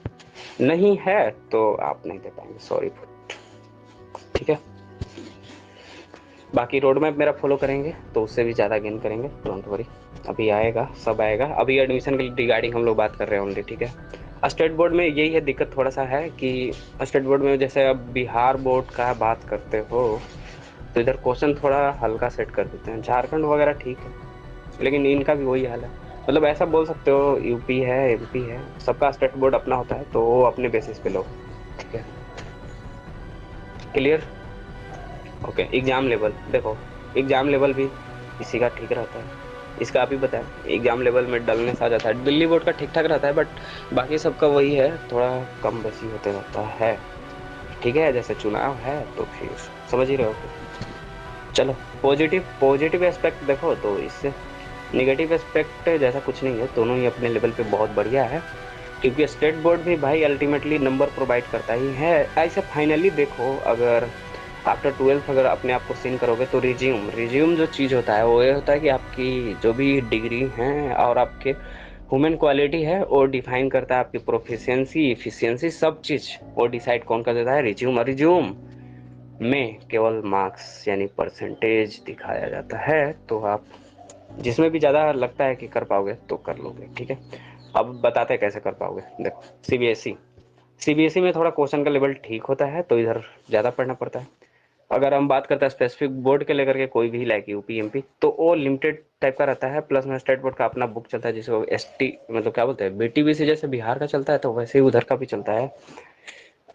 नहीं है तो आप नहीं दे पाएंगे, सॉरी, ठीक है। बाकी रोड मैप मेरा फॉलो करेंगे तो उससे भी ज़्यादा गेन करेंगे, डोंट वरी, अभी आएगा, सब आएगा। अभी एडमिशन के रिगार्डिंग हम लोग बात कर रहे हैं ओनली, ठीक है। स्टेट बोर्ड में यही है दिक्कत, थोड़ा सा है कि स्टेट बोर्ड में जैसे अब बिहार बोर्ड का बात करते हो तो इधर क्वेश्चन थोड़ा हल्का सेट कर देते हैं, झारखंड वगैरह ठीक है, लेकिन इनका भी वही हाल है। मतलब ऐसा बोल सकते हो, यूपी है, एमपी है, सबका स्टेट बोर्ड अपना होता है, तो वो अपने बेसिस पे लो, ठीक है, क्लियर। ओके, एग्जाम लेवल देखो, एग्जाम लेवल भी इसी का ठीक रहता है, इसका आप ही बताएं, एग्जाम लेवल में डलनेस आ जाता है, दिल्ली बोर्ड का ठीक ठाक रहता है, बट बाकी सबका वही है, थोड़ा कम बेसी होते रहता है, ठीक है। जैसे चुनाव है तो फिर समझ ही रहे हो। चलो पॉजिटिव पॉजिटिव एस्पेक्ट देखो तो इससे निगेटिव एस्पेक्ट जैसा कुछ नहीं है, दोनों ही अपने लेवल पे बहुत बढ़िया है, क्योंकि स्टेट बोर्ड भी भाई अल्टीमेटली नंबर प्रोवाइड करता ही है। ऐसे फाइनली देखो, अगर आफ्टर 12th अगर अपने आप को सीन करोगे तो रिज्यूम रिज्यूम जो चीज़ होता है वो ये होता है कि आपकी जो भी डिग्री हैं और आपके ह्यूमन क्वालिटी है वो डिफाइन करता है आपकी प्रोफिशिएंसी, इफिशिएंसी, सब चीज़ वो डिसाइड कौन कर देता है, रिज्यूम। और रिज्यूम में केवल मार्क्स यानी परसेंटेज दिखाया जाता है, तो आप जिसमें भी ज़्यादा लगता है कि कर पाओगे तो कर लोगे, ठीक है। अब बताते हैं कैसे कर पाओगे। देखो सीबीएसई में थोड़ा क्वेश्चन का लेवल ठीक होता है, तो इधर ज़्यादा पढ़ना पड़ता है। अगर हम बात करते हैं स्पेसिफिक बोर्ड के लेकर के, कोई भी लाइक यूपी एमपी, तो वो लिमिटेड टाइप का रहता है। प्लस में स्टेट बोर्ड का अपना बुक चलता है, जिसे एसटी मतलब क्या बोलते हैं, बीटीबी से जैसे बिहार का चलता है, तो वैसे ही उधर का भी चलता है।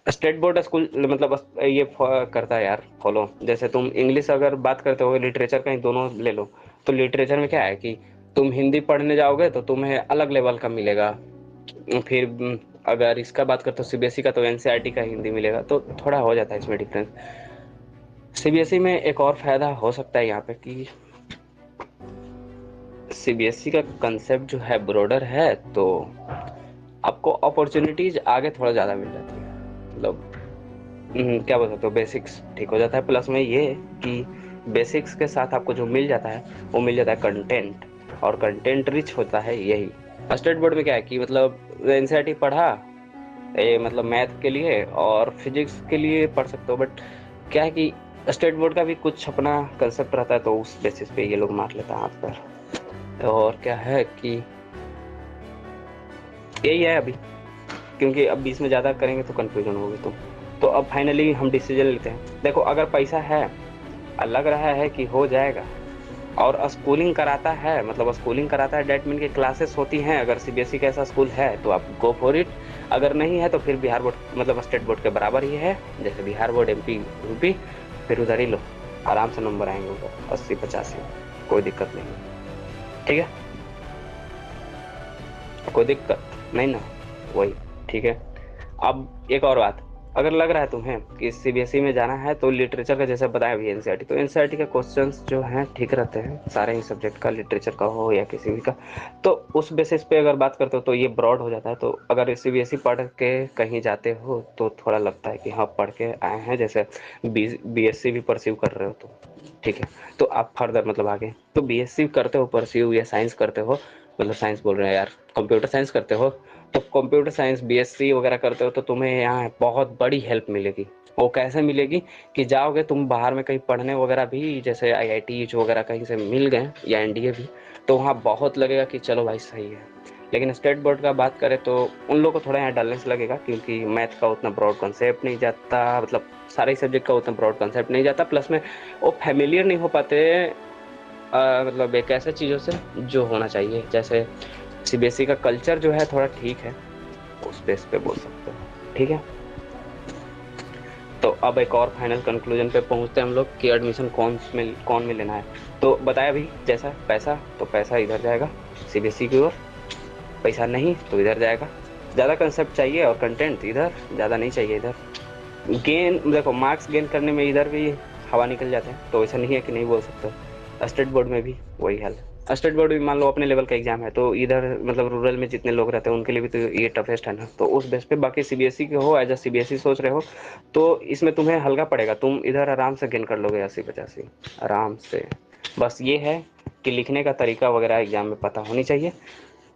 स्टेट बोर्ड स्कूल मतलब ये करता है यार फॉलो। जैसे तुम इंग्लिश अगर बात करते हो, लिटरेचर कहीं दोनों ले लो, तो लिटरेचर में क्या है कि तुम हिंदी पढ़ने जाओगे तो तुम्हें अलग लेवल का मिलेगा। फिर अगर इसका बात करते हो सीबीएसई का, तो एनसीईआरटी का हिंदी मिलेगा, तो थोड़ा हो जाता है इसमें डिफरेंस। सीबीएसई में एक और फायदा हो सकता है यहाँ पे कि सीबीएसई का कंसेप्ट जो है ब्रॉडर है, तो आपको अपॉर्चुनिटीज आगे थोड़ा ज़्यादा मिल जाती है। मतलब क्या बोल सकते हो, बेसिक्स ठीक हो जाता है। प्लस में ये कि बेसिक्स के साथ आपको जो मिल जाता है, वो मिल जाता है कंटेंट, और कंटेंट रिच होता है यही। स्टेट बोर्ड में क्या है कि मतलब एनसीईआरटी पढ़ा, ये मतलब मैथ के लिए और फिजिक्स के लिए पढ़ सकते हो, बट क्या है कि स्टेट बोर्ड का भी कुछ अपना कंसेप्ट रहता है, तो उस बेसिस पे ये लोग मार लेते हैं हाथ पर। और क्या है कि यही है अभी, क्योंकि अब बीच में ज़्यादा करेंगे तो कन्फ्यूजन होगी तुम। तो अब फाइनली हम डिसीजन लेते हैं। देखो अगर पैसा है, लग रहा है कि हो जाएगा, और स्कूलिंग कराता है, मतलब स्कूलिंग कराता है, डेट मीन की क्लासेस होती हैं, अगर सीबीएसई का ऐसा स्कूल है तो आप गो फॉर इट। अगर नहीं है तो फिर बिहार बोर्ड मतलब स्टेट बोर्ड के बराबर ही है, जैसे बिहार बोर्ड एमपी यूपी, फिर उधर ही लो, आराम से नंबर आएंगे उधर 80-85, कोई दिक्कत नहीं। ठीक है, कोई दिक्कत नहीं ना, वही ठीक है। अब एक और बात, अगर लग रहा है तुम्हें कि सीबीएसई में जाना है, तो लिटरेचर का जैसे बताया अभी एनसीईआरटी, तो एनसीईआरटी के क्वेश्चंस जो हैं ठीक रहते हैं सारे ही सब्जेक्ट का, लिटरेचर का हो या किसी भी का। तो उस बेसिस पे अगर बात करते हो तो ये ब्रॉड हो जाता है। तो अगर सीबीएसई पढ़ के कहीं जाते हो तो थोड़ा लगता है कि हाँ पढ़ के आए हैं, जैसे बीएससी भी परस्यू कर रहे हो तो ठीक है। तो आप फर्दर मतलब आगे तो बीएससी करते हो परस्यू, या साइंस करते हो, मतलब साइंस बोल रहे हैं यार, कंप्यूटर साइंस करते हो, तो कंप्यूटर साइंस बीएससी वगैरह करते हो, तो तुम्हें यहाँ बहुत बड़ी हेल्प मिलेगी। वो कैसे मिलेगी कि जाओगे तुम बाहर में कहीं पढ़ने वगैरह भी, जैसे आईआईटी वगैरह कहीं से मिल गए या एनडीए भी, तो वहाँ बहुत लगेगा कि चलो भाई सही है। लेकिन स्टेट बोर्ड का बात करें तो उन लोगों को थोड़ा यहाँ डलनेस लगेगा, क्योंकि मैथ का उतना ब्रॉड कंसेप्ट नहीं जाता, मतलब सारे सब्जेक्ट का उतना ब्रॉड कंसेप्ट नहीं जाता। प्लस में वो फैमिलियर नहीं हो पाते मतलब एक ऐसे चीज़ों से जो होना चाहिए। जैसे सीबीएसई का कल्चर जो है थोड़ा ठीक है, उस बेस पे बोल सकते हो। ठीक है, तो अब एक और फाइनल कंक्लूजन पे पहुंचते हैं हम लोग कि एडमिशन कौन में लेना है। तो बताया भी जैसा पैसा, तो पैसा इधर जाएगा सीबीएसई की ओर, पैसा नहीं तो इधर जाएगा। ज़्यादा कंसेप्ट चाहिए और कंटेंट इधर, ज़्यादा नहीं चाहिए इधर। गेन देखो, मार्क्स गेन करने में इधर भी हवा निकल जाते हैं, तो ऐसा नहीं है कि नहीं बोल सकते। स्टेट बोर्ड में भी वही हाल है। स्टेट बोर्ड भी मान लो अपने लेवल का एग्जाम है, तो इधर मतलब रूरल में जितने लोग रहते हैं उनके लिए भी तो ये टफेस्ट है ना, तो उस बेस पे बाकी सीबीएसई के हो, एज अ सीबीएसई सोच रहे हो, तो इसमें तुम्हें हल्का पड़ेगा, तुम इधर आराम से गेन कर लोगे 80-85 आराम से। बस ये है कि लिखने का तरीका वगैरह एग्जाम में पता होनी चाहिए,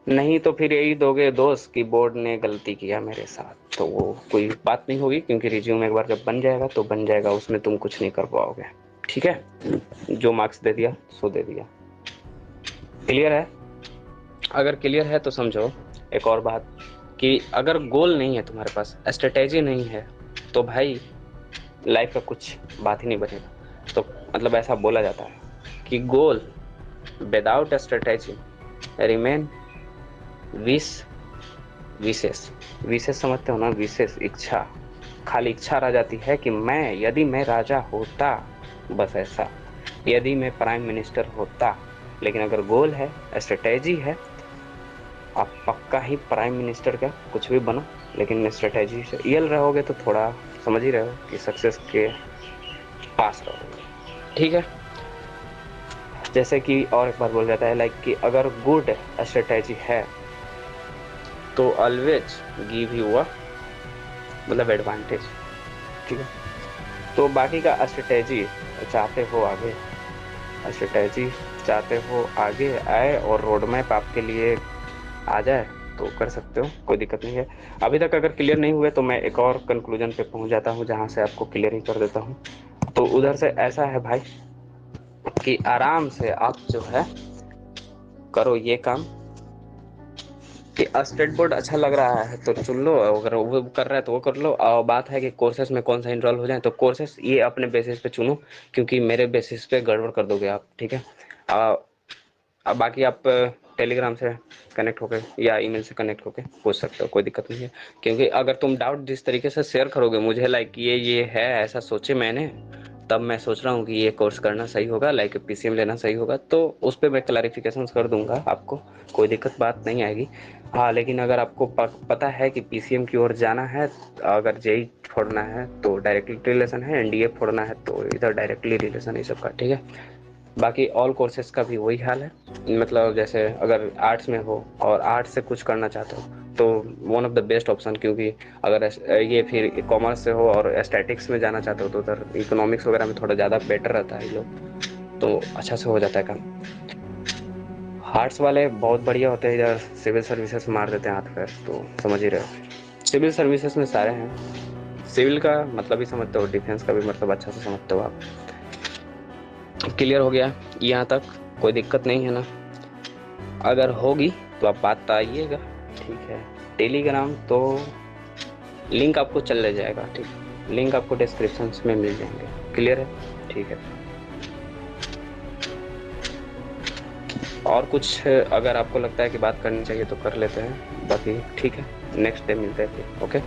नहीं तो फिर यही दोगे दोस्त कि बोर्ड ने गलती किया मेरे साथ, तो वो कोई बात नहीं होगी, क्योंकि रिज्यूम एक बार जब बन जाएगा तो बन जाएगा, उसमें तुम कुछ नहीं कर पाओगे। ठीक है, जो मार्क्स दे दिया सो दे दिया। क्लियर है? अगर क्लियर है तो समझो एक और बात, कि अगर गोल नहीं है तुम्हारे पास, स्ट्रेटेजी नहीं है, तो भाई लाइफ का कुछ बात ही नहीं बनेगा। तो मतलब ऐसा बोला जाता है कि गोल विदाउट स्ट्रेटेजी रिमेन विश विशेष। विशेष समझते हो ना, विशेष इच्छा, खाली इच्छा रह जाती है कि मैं, यदि मैं राजा होता, बस ऐसा, यदि मैं प्राइम मिनिस्टर होता। लेकिन अगर गोल है, स्ट्रेटेजी है, आप पक्का ही प्राइम मिनिस्टर का कुछ भी बनो, लेकिन स्ट्रेटेजी से यल रहोगे तो थोड़ा समझ ही रहे हो कि सक्सेस के पास रहोगे। ठीक है, जैसे कि और एक बार बोल जाता है लाइक कि अगर गुड स्ट्रेटेजी है तो ऑलवेज गिव यू अ मतलब एडवांटेज। ठीक है, तो बाकी का स्ट्रेटेजी चाहते हो आगे, स्ट्रेटेजी चाहते हो आगे आए और रोड मैप आपके लिए आ जाए तो कर सकते हो, कोई दिक्कत नहीं है। अभी तक अगर क्लियर नहीं हुए तो मैं एक और कंक्लूजन पे पहुंच जाता हूं, जहां से आपको क्लियर ही कर देता हूं। तो उधर से ऐसा है भाई कि आराम से आप जो है करो ये काम, कि स्टेट बोर्ड अच्छा लग रहा है तो चुन लो, अगर वो कर रहा है तो वो कर लो। और बात है कि कोर्सेज में कौन सा इनरोल हो जाए, तो कोर्सेज ये अपने बेसिस पे चुनो, क्योंकि मेरे बेसिस पे गड़बड़ कर दोगे आप, ठीक है। आ, अब बाकी आप टेलीग्राम से कनेक्ट होके या ईमेल से कनेक्ट होके पूछ सकते हो, कोई दिक्कत नहीं है। क्योंकि अगर तुम डाउट जिस तरीके से शेयर करोगे मुझे, लाइक ये है ऐसा सोचे मैंने, तब मैं सोच रहा हूँ कि ये कोर्स करना सही होगा, लाइक पीसीएम लेना सही होगा, तो उस पर मैं क्लैरिफिकेशन कर दूंगा आपको, कोई दिक्कत बात नहीं आएगी। हाँ, लेकिन अगर आपको पता है कि पीसीएम की ओर जाना है, अगर जेई फोड़ना है तो डायरेक्टली रिलेशन है, एनडीए फोड़ना है तो इधर डायरेक्टली रिलेशन है सबका, ठीक है। बाकी ऑल कोर्सेज का भी वही हाल है, मतलब जैसे अगर आर्ट्स में हो और आर्ट्स से कुछ करना चाहते हो तो one of the best option, क्योंकि अगर ये फिर कॉमर्स से हो और एस्थेटिक्स में जाना चाहते हो तो उधर इकोनॉमिक्स वगैरह में थोड़ा ज़्यादा बेटर रहता है ये लोग, तो अच्छा से हो जाता है काम। आर्ट्स वाले बहुत बढ़िया होते हैं, इधर सिविल सर्विसेज मार देते हैं हाथ पैर, तो समझ ही रहे हो, सिविल सर्विसेज में सारे हैं। सिविल का मतलब ही समझते हो, डिफेंस का भी मतलब अच्छा से समझते हो आप। क्लियर हो गया यहाँ तक, कोई दिक्कत नहीं है ना? अगर होगी तो आप बात तो आइएगा, ठीक है। टेलीग्राम तो लिंक आपको चल जाएगा, ठीक, लिंक आपको डिस्क्रिप्शन में मिल जाएंगे। क्लियर है? ठीक है। और कुछ अगर आपको लगता है कि बात करनी चाहिए तो कर लेते हैं, बाकी ठीक है, नेक्स्ट डे मिलते हैं फिर। ओके।